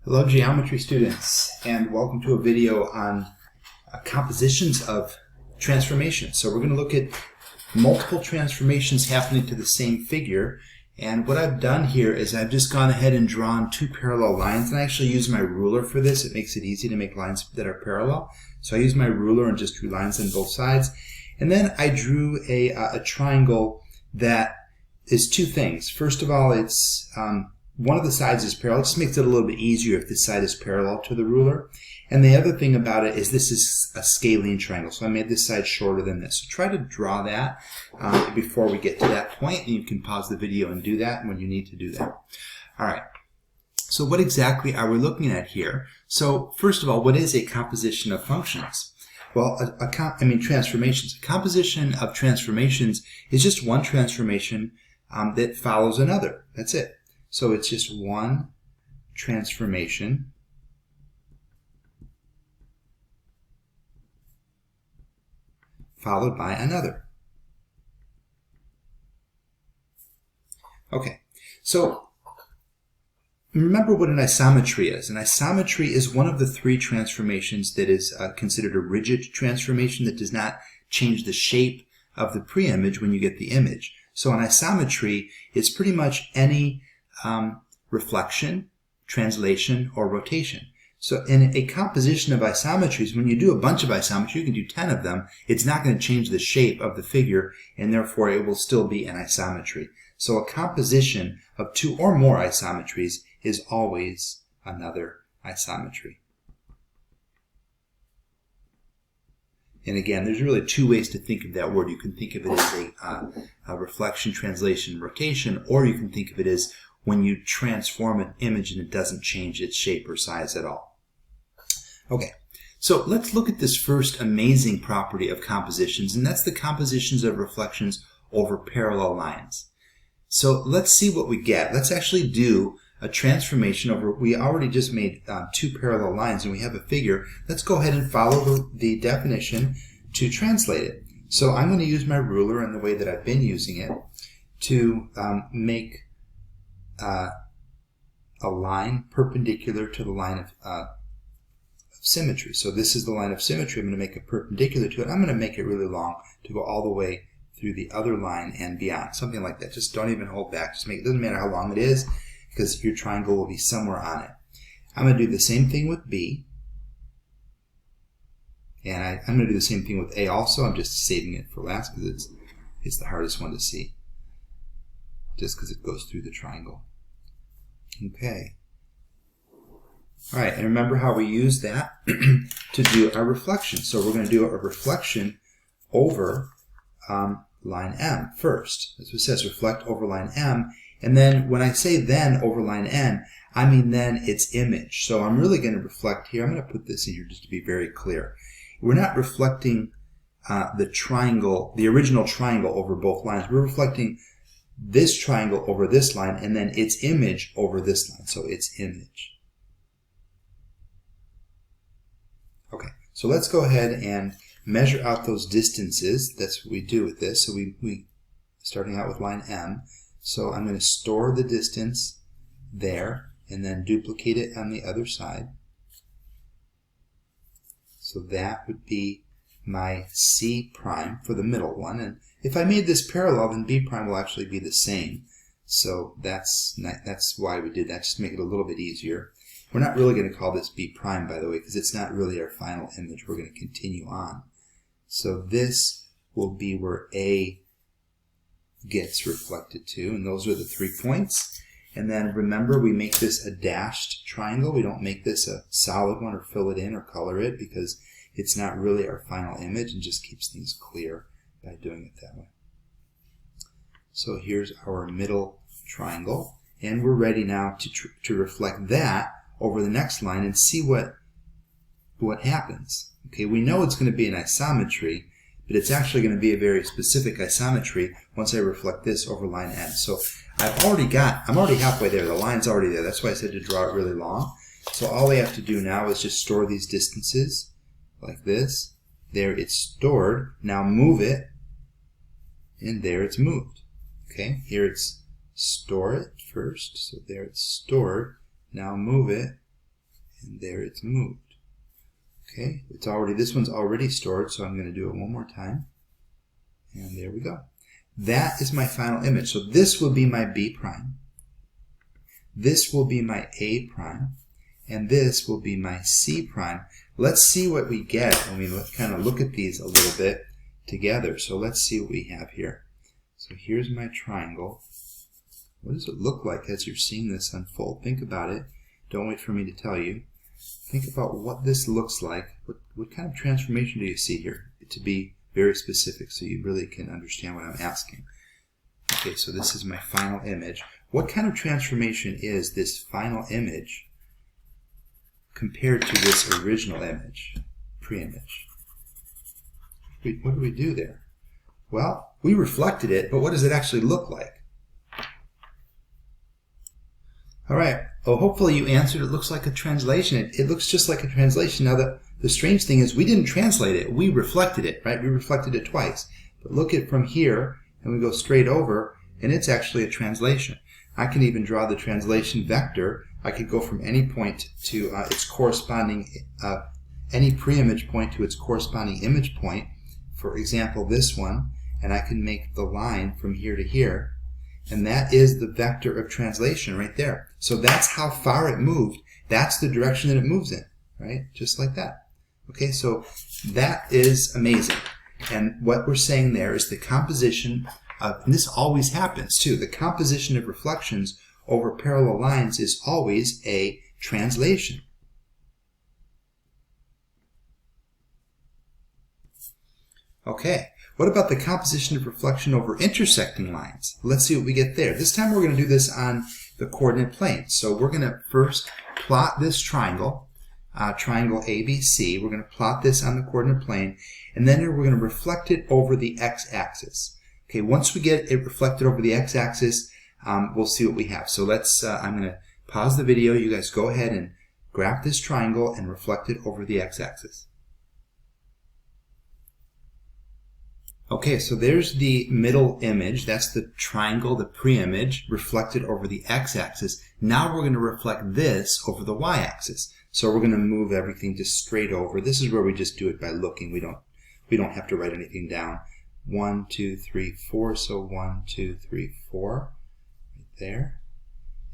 Hello geometry students, and welcome to a video on compositions of transformations. So we're going to look at multiple transformations happening to the same figure, and what I've done here is I've just gone ahead and drawn two parallel lines, and I actually use my ruler for this. It makes it easy to make lines that are parallel. So I use my ruler and just drew lines on both sides, and then I drew a triangle that is two things. First of all, it's one of the sides is parallel. It just makes it a little bit easier if this side is parallel to the ruler. And the other thing about it is this is a scalene triangle. So I made this side shorter than this. So try to draw that before we get to that point. And you can pause the video and do that when you need to do that. All right. So what exactly are we looking at here? So first of all, what is a composition of functions? Well, transformations. A composition of transformations is just one transformation that follows another. That's it. So it's just one transformation followed by another. Okay, so remember what an isometry is. An isometry is one of the three transformations that is considered a rigid transformation that does not change the shape of the pre-image when you get the image. So an isometry is pretty much any reflection, translation, or rotation. So in a composition of isometries, when you do a bunch of isometries, you can do 10 of them, it's not going to change the shape of the figure, and therefore it will still be an isometry. So a composition of two or more isometries is always another isometry. And again, there's really two ways to think of that word. You can think of it as a reflection, translation, rotation, or you can think of it as when you transform an image and it doesn't change its shape or size at all. Okay, so let's look at this first amazing property of compositions, and that's the compositions of reflections over parallel lines. So let's see what we get. Let's actually do a transformation over, we already just made two parallel lines and we have a figure. Let's go ahead and follow the definition to translate it. So I'm going to use my ruler in the way that I've been using it to make a line perpendicular to the line of symmetry. So this is the line of symmetry. I'm going to make it perpendicular to it. I'm going to make it really long to go all the way through the other line and beyond. Something like that. Just don't even hold back. Just make it. Doesn't matter how long it is, because your triangle will be somewhere on it. I'm going to do the same thing with B. And I'm going to do the same thing with A also. I'm just saving it for last because it's the hardest one to see. Just because it goes through the triangle. Okay. All right, and remember how we use that to do our reflection. So we're going to do a reflection over line M first. That's what it says, reflect over line M. And then when I say then over line N, I mean then its image. So I'm really going to reflect here. I'm going to put this in here just to be very clear. We're not reflecting the triangle, the original triangle over both lines. We're reflecting this triangle over this line and then its image over this line. So its image. Okay, so let's go ahead and measure out those distances. That's what we do with this. So we starting out with line M. So I'm going to store the distance there and then duplicate it on the other side. So that would be my C prime for the middle one. And if I made this parallel, then B prime will actually be the same. So that's why we did that, just to make it a little bit easier. We're not really going to call this B prime, by the way, because it's not really our final image. We're going to continue on. So this will be where A gets reflected to, and those are the 3 points. And then remember, we make this a dashed triangle. We don't make this a solid one or fill it in or color it because it's not really our final image and just keeps things clear by doing it that way. So here's our middle triangle, and we're ready now to reflect that over the next line and see what happens. Okay, we know it's going to be an isometry, but it's actually going to be a very specific isometry once I reflect this over line N. So I'm already halfway there. The line's already there. That's why I said to draw it really long. So all I have to do now is just store these distances like this. There it's stored. Now move it, and there it's moved. Okay, here it's store it first. So there it's stored. Now move it, and there it's moved. Okay, this one's already stored, so I'm going to do it one more time. And there we go. That is my final image. So this will be my B prime. This will be my A prime. And this will be my C prime. Let's see what we get when we kind of look at these a little bit together. So let's see what we have here. So here's my triangle. What does it look like as you're seeing this unfold? Think about it. Don't wait for me to tell you. Think about what this looks like. What kind of transformation do you see here? To be very specific so you really can understand what I'm asking. Okay, so this is my final image. What kind of transformation is this final image compared to this original image, pre-image? What do we do there? Well, we reflected it, but what does it actually look like? All right. Oh, hopefully you answered. It looks like a translation. It looks just like a translation. Now, the strange thing is we didn't translate it. We reflected it, right? We reflected it twice. But look at from here, and we go straight over, and it's actually a translation. I can even draw the translation vector. I could go from any point to its corresponding, any pre-image point to its corresponding image point. For example, this one, and I can make the line from here to here. And that is the vector of translation right there. So that's how far it moved. That's the direction that it moves in, right? Just like that. Okay, so that is amazing. And what we're saying there is the composition of, and this always happens too, the composition of reflections over parallel lines is always a translation. Okay. What about the composition of reflection over intersecting lines? Let's see what we get there. This time we're going to do this on the coordinate plane. So we're going to first plot this triangle, triangle ABC. We're going to plot this on the coordinate plane, and then we're going to reflect it over the x-axis. Okay, once we get it reflected over the x-axis, we'll see what we have. So let's, I'm going to pause the video. You guys go ahead and graph this triangle and reflect it over the x-axis. Okay, so there's the middle image. That's the triangle, the pre-image, reflected over the x-axis. Now we're going to reflect this over the y-axis. So we're going to move everything just straight over. This is where we just do it by looking. We don't have to write anything down. 1, 2, 3, 4. So 1, 2, 3, 4, right there.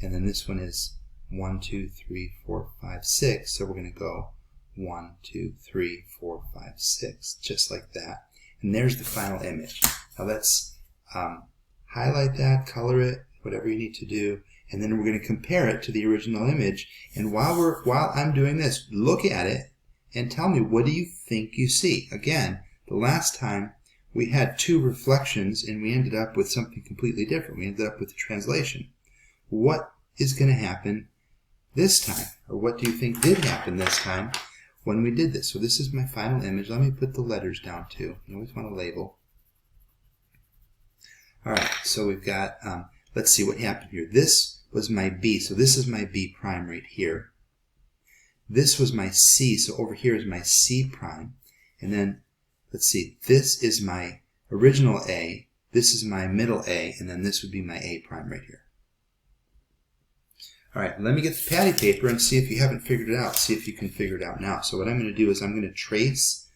And then this one is 1, 2, 3, 4, 5, 6. So we're going to go 1, 2, 3, 4, 5, 6, just like that. And there's the final image. Now let's highlight that, color it, whatever you need to do, and then we're going to compare it to the original image. And while I'm doing this, look at it and tell me, what do you think you see? Again, the last time we had two reflections and we ended up with something completely different. We ended up with a translation. What is going to happen this time? Or what do you think did happen this time when we did this? So this is my final image. Let me put the letters down too. You always want to label. Alright, so we've got, let's see what happened here. This was my B, so this is my B prime right here. This was my C, so over here is my C prime. And then, let's see, this is my original A, this is my middle A, and then this would be my A prime right here. All right, let me get the patty paper and see if you haven't figured it out. See if you can figure it out now. So what I'm going to do is I'm going to trace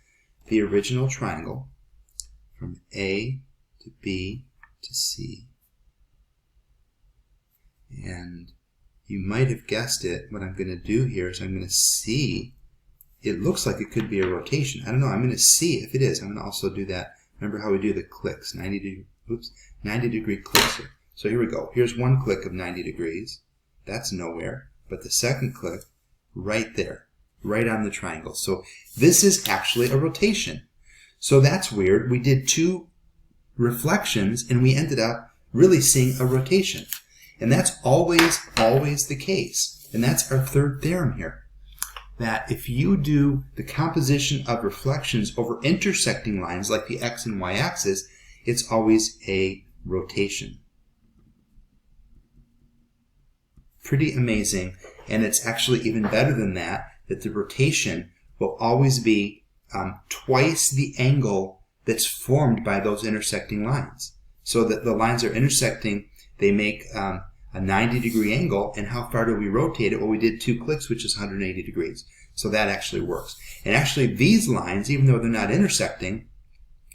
the original triangle from A to B to C. And you might have guessed it. What I'm going to do here is I'm going to see, it looks like it could be a rotation. I don't know. I'm going to see if it is. I'm going to also do that. Remember how we do the clicks, 90 degree clicks here. So here we go. Here's one click of 90 degrees. That's nowhere, but the second click, right there, right on the triangle. So this is actually a rotation. So that's weird. We did two reflections and we ended up really seeing a rotation. And that's always the case. And that's our third theorem here. That if you do the composition of reflections over intersecting lines like the x and y axis, it's always a rotation. Pretty amazing, and it's actually even better than that, that the rotation will always be twice the angle that's formed by those intersecting lines. So that the lines are intersecting, they make a 90-degree angle, and how far do we rotate it? Well, we did 2 clicks, which is 180 degrees. So that actually works. And actually these lines, even though they're not intersecting,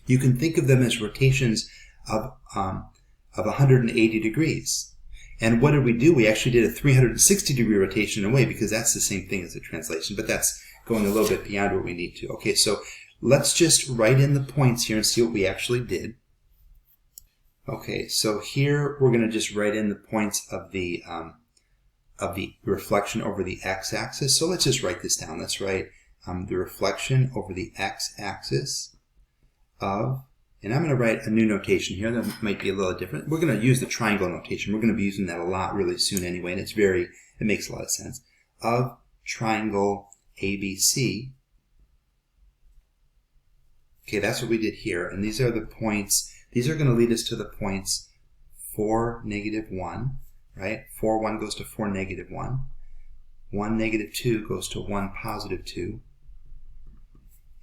you can think of them as rotations of 180 degrees. And what did we do? We actually did a 360-degree rotation away, because that's the same thing as a translation, but that's going a little bit beyond what we need to. Okay, so let's just write in the points here and see what we actually did. Okay, so here we're going to just write in the points of the reflection over the x-axis. So let's just write this down. Let's write the reflection over the x-axis of, and I'm going to write a new notation here that might be a little different. We're going to use the triangle notation. We're going to be using that a lot really soon anyway, and it makes a lot of sense. Of triangle ABC. Okay, that's what we did here, and these are the points. These are going to lead us to the points 4, -1, right? 4, 1 goes to 4, -1. 1, -2 goes to 1, +2.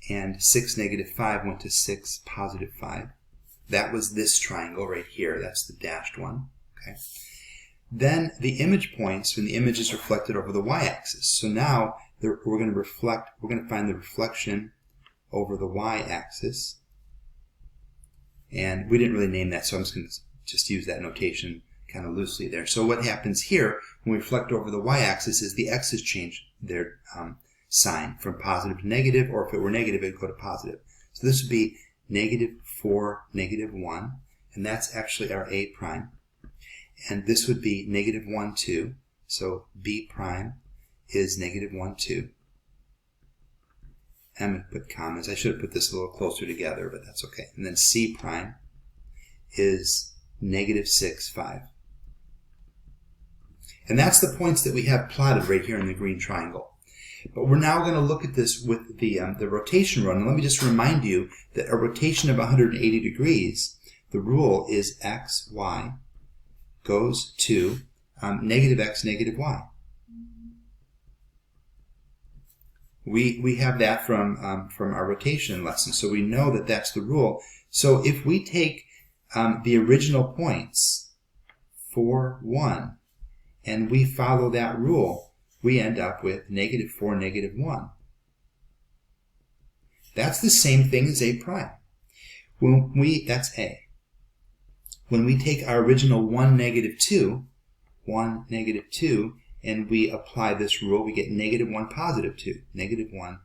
And 6, -5 went to 6, +5. That was this triangle right here. That's the dashed one. Okay. Then the image points when the image is reflected over the y-axis. So now we're going to find the reflection over the y-axis. And we didn't really name that, so I'm just going to just use that notation kind of loosely there. So what happens here when we reflect over the y-axis is the x's change their sign from positive to negative, or if it were negative, it would go to positive. So this would be -4, -1, and that's actually our A prime. And this would be -1, 2. So B prime is -1, 2. I'm going to put commas. I should have put this a little closer together, but that's okay. And then C prime is -6, 5. And that's the points that we have plotted right here in the green triangle. But we're now going to look at this with the rotation rule. And let me just remind you that a rotation of 180 degrees, the rule is x, y goes to -x, -y. We have that from our rotation lesson, so we know that that's the rule. So if we take the original points, 4, 1, and we follow that rule, we end up with -4, -1. That's the same thing as A prime. That's A. When we take our original 1, -2, 1, -2, and we apply this rule, we get -1, +2. -1,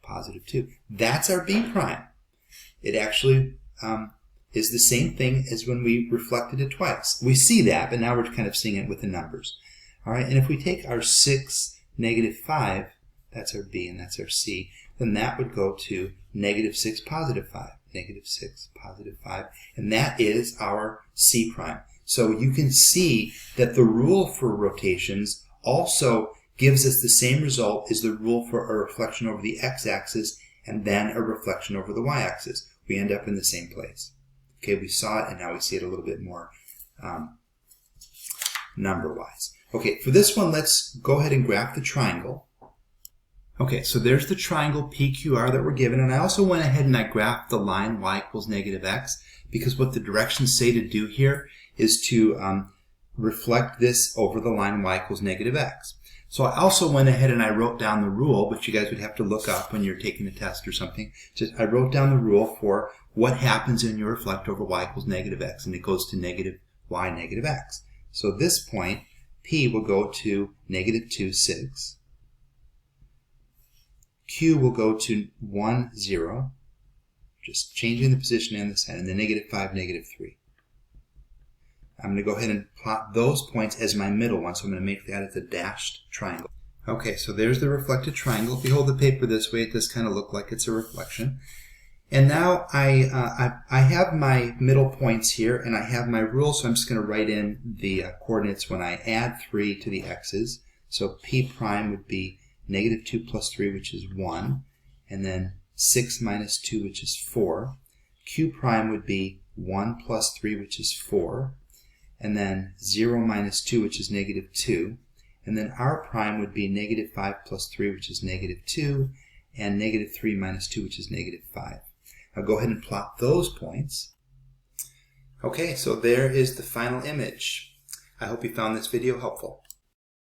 +2. That's our B prime. It actually is the same thing as when we reflected it twice. We see that, but now we're kind of seeing it with the numbers. All right, and if we take our 6, -5, that's our B and that's our C, then that would go to -6, +5. -6, +5. And that is our C prime. So you can see that the rule for rotations also gives us the same result as the rule for a reflection over the x-axis and then a reflection over the y-axis. We end up in the same place. Okay, we saw it and now we see it a little bit more number-wise. Okay, for this one, let's go ahead and graph the triangle. Okay, so there's the triangle PQR that we're given, and I also went ahead and I graphed the line y = -x, because what the directions say to do here is to reflect this over the line y = -x. So I also went ahead and I wrote down the rule, which you guys would have to look up when you're taking a test or something. I wrote down the rule for what happens when you reflect over y = -x, and it goes to -y, -x. So this point, P will go to -2, 6. Q will go to 1, 0, just changing the position and the sign, and then -5, -3. I'm going to go ahead and plot those points as my middle one, so I'm going to make that as a dashed triangle. Okay, so there's the reflected triangle. If you hold the paper this way, it does kind of look like it's a reflection. And now I have my middle points here, and I have my rule, so I'm just going to write in the coordinates when I add 3 to the x's. So P prime would be -2 + 3, which is 1, and then 6 - 2, which is 4. Q prime would be 1 + 3, which is 4, and then 0 - 2, which is -2, and then R prime would be -5 + 3, which is -2, and -3 - 2, which is -5. I'll go ahead and plot those points. Okay, so there is the final image. I hope you found this video helpful.